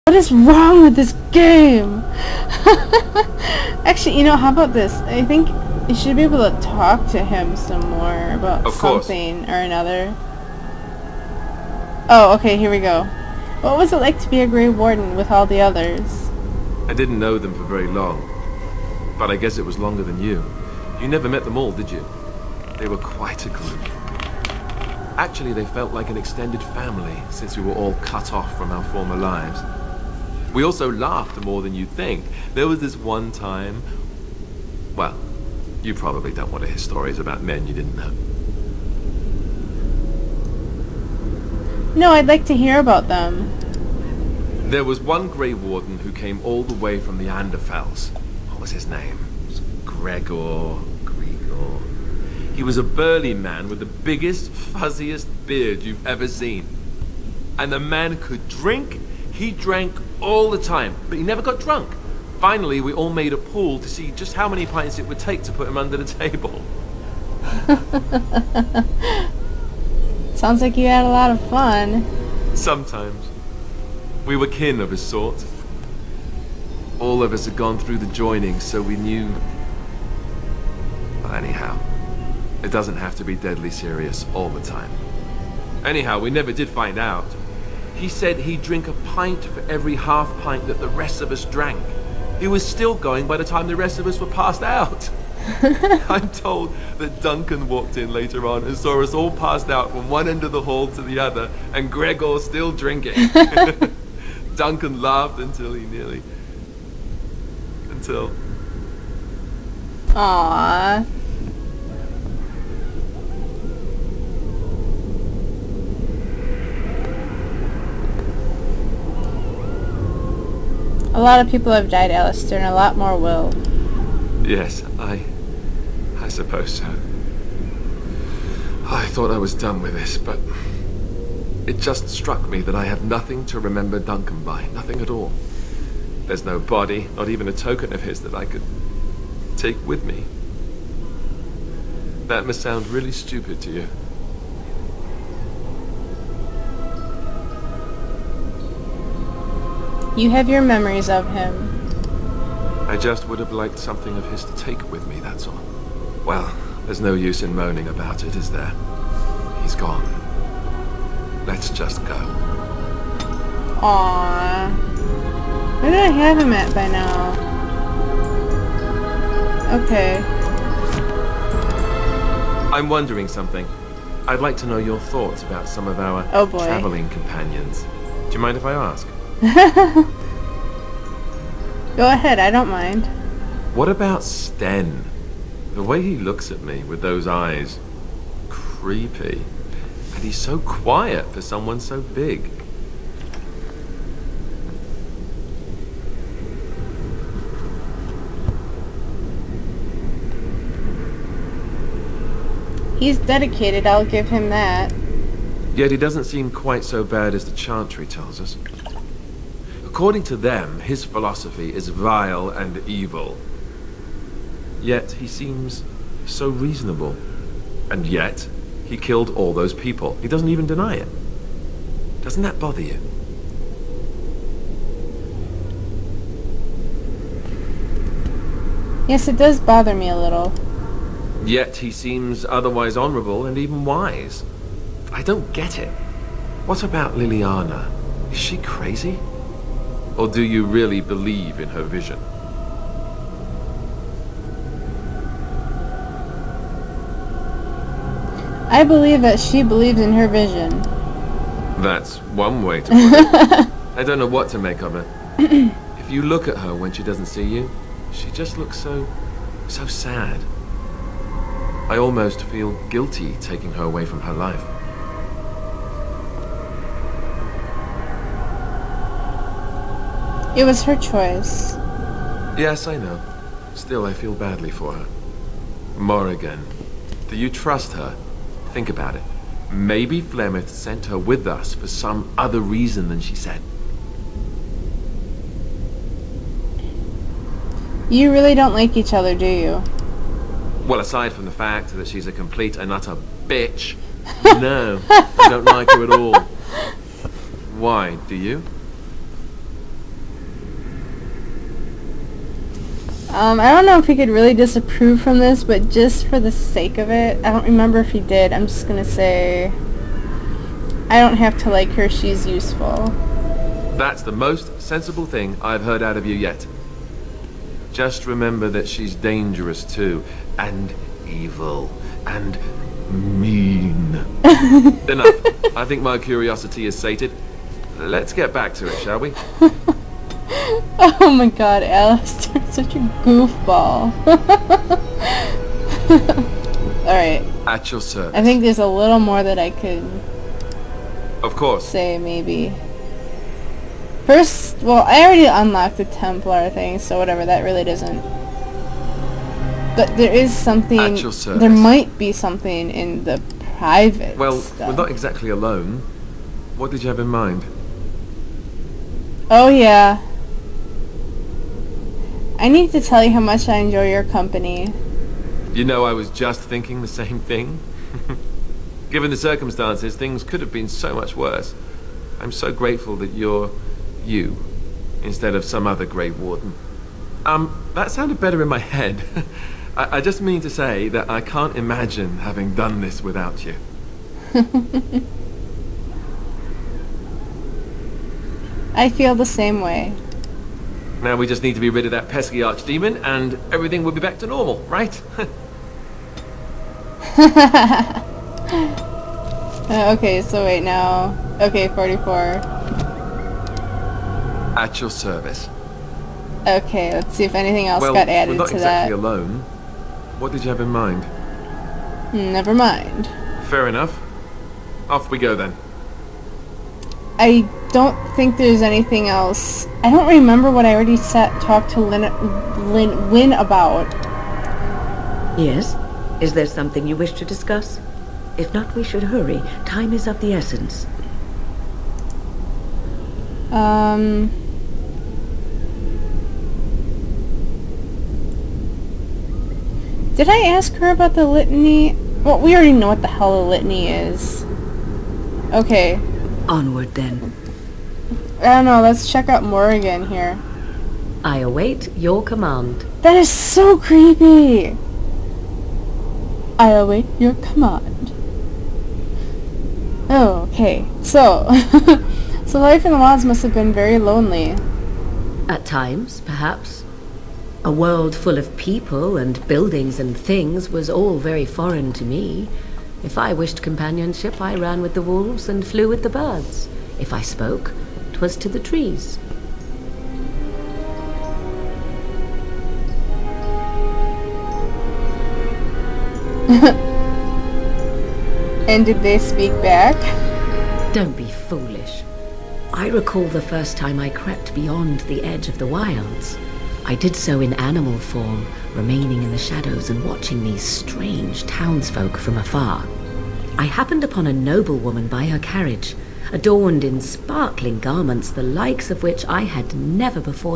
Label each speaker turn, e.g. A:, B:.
A: What is wrong with this game? Actually, how about this? I think you should be able to talk to him some more about something or another. Oh, okay, here we go. What was it like to be a Grey Warden with all the others?
B: I didn't know them for very long, but I guess it was longer than you. You never met them all, did you? They were quite a group. Actually, they felt like an extended family since we were all cut off from our former lives. We also laughed more than you'd think. There was this one time... Well, you probably don't want to hear stories about men you didn't know.
A: No, I'd like to hear about them.
B: There was one Grey Warden who came all the way from the Anderfells. What was his name? It was Gregor... He was a burly man with the biggest, fuzziest beard you've ever seen. And the man could drink. He drank all the time, but he never got drunk. Finally, we all made a pool to see just how many pints it would take to put him under the table.
A: Sounds like you had a lot of fun.
B: Sometimes. We were kin of a sort. All of us had gone through the joining, so we knew... Well, anyhow, it doesn't have to be deadly serious all the time. Anyhow, we never did find out. He said he'd drink a pint for every half pint that the rest of us drank. He was still going by the time the rest of us were passed out. I'm told that Duncan walked in later on and saw us all passed out from one end of the hall to the other, and Gregor still drinking. Duncan laughed until he nearly... Until...
A: Aww. A lot of people have died, Alistair, and a lot more will.
B: Yes, I suppose so. I thought I was done with this, but it just struck me that I have nothing to remember Duncan by. Nothing at all. There's no body, not even a token of his that I could take with me. That must sound really stupid to you.
A: You have your memories of him.
B: I just would have liked something of his to take with me, that's all. Well, there's no use in moaning about it, is there? He's gone. Let's just go.
A: Aww. Where did I have him at by now? Okay.
B: I'm wondering something. I'd like to know your thoughts about some of our traveling companions. Do you mind if I ask?
A: Go ahead, I don't mind.
B: What about Sten? The way he looks at me with those eyes. Creepy. And he's so quiet for someone so big.
A: He's dedicated, I'll give him that.
B: Yet he doesn't seem quite so bad as the Chantry tells us. According to them, his philosophy is vile and evil. Yet he seems so reasonable. And yet, he killed all those people. He doesn't even deny it. Doesn't that bother you?
A: Yes, it does bother me a little.
B: Yet he seems otherwise honorable and even wise. I don't get it. What about Liliana? Is she crazy? Or do you really believe in her vision?
A: I believe that she believes in her vision.
B: That's one way to put it. I don't know what to make of her. If you look at her when she doesn't see you, she just looks so sad. I almost feel guilty taking her away from her life.
A: It was her choice.
B: Yes, I know. Still, I feel badly for her. Morrigan, do you trust her? Think about it. Maybe Flemeth sent her with us for some other reason than she said.
A: You really don't like each other, do you?
B: Well, aside from the fact that she's a complete and utter bitch, no, I don't like her at all. Why, do you?
A: I don't know if he could really disapprove from this, but just for the sake of it, I don't remember if he did. I'm just gonna say, I don't have to like her, she's useful.
B: That's the most sensible thing I've heard out of you yet. Just remember that she's dangerous too, and evil, and mean. Enough. I think my curiosity is sated. Let's get back to it, shall we?
A: Oh my god, Alistair, such a goofball. Alright.
B: At your service.
A: I think there's a little more that I could...
B: Of course.
A: Say, maybe. First, well, I already unlocked the Templar thing, so whatever, that really doesn't... But there is something...
B: At your service.
A: There might be something in the private stuff.
B: We're not exactly alone. What did you have in mind?
A: Oh yeah. I need to tell you how much I enjoy your company.
B: You know, I was just thinking the same thing. Given the circumstances, things could have been so much worse. I'm so grateful that you're you, instead of some other Grey Warden. That sounded better in my head. I just mean to say that I can't imagine having done this without you.
A: I feel the same way.
B: Now we just need to be rid of that pesky archdemon, and everything will be back to normal, right?
A: Okay, so wait now. Okay, 44.
B: At your service.
A: Okay, let's see if anything else got added
B: we're not
A: to
B: exactly
A: that.
B: alone. What did you have in mind?
A: Never mind.
B: Fair enough. Off we go then.
A: I don't think there's anything else. I don't remember what I already talked to Wynne about.
C: Yes? Is there something you wish to discuss? If not, we should hurry. Time is of the essence.
A: Did I ask her about the litany? Well, we already know what the hell a litany is. Okay.
C: Onward, then.
A: I don't know, let's check out Morrigan here.
C: I await your command.
A: That is so creepy! I await your command. Oh, okay. So, so life in the wilds must have been very lonely.
C: At times, perhaps. A world full of people and buildings and things was all very foreign to me. If I wished companionship, I ran with the wolves and flew with the birds. If I spoke, 'twas to the trees.
A: And did they speak back?
C: Don't be foolish. I recall the first time I crept beyond the edge of the wilds. I did so in animal form, remaining in the shadows and watching these strange townsfolk from afar. I happened upon a noblewoman by her carriage, adorned in sparkling garments the likes of which I had never before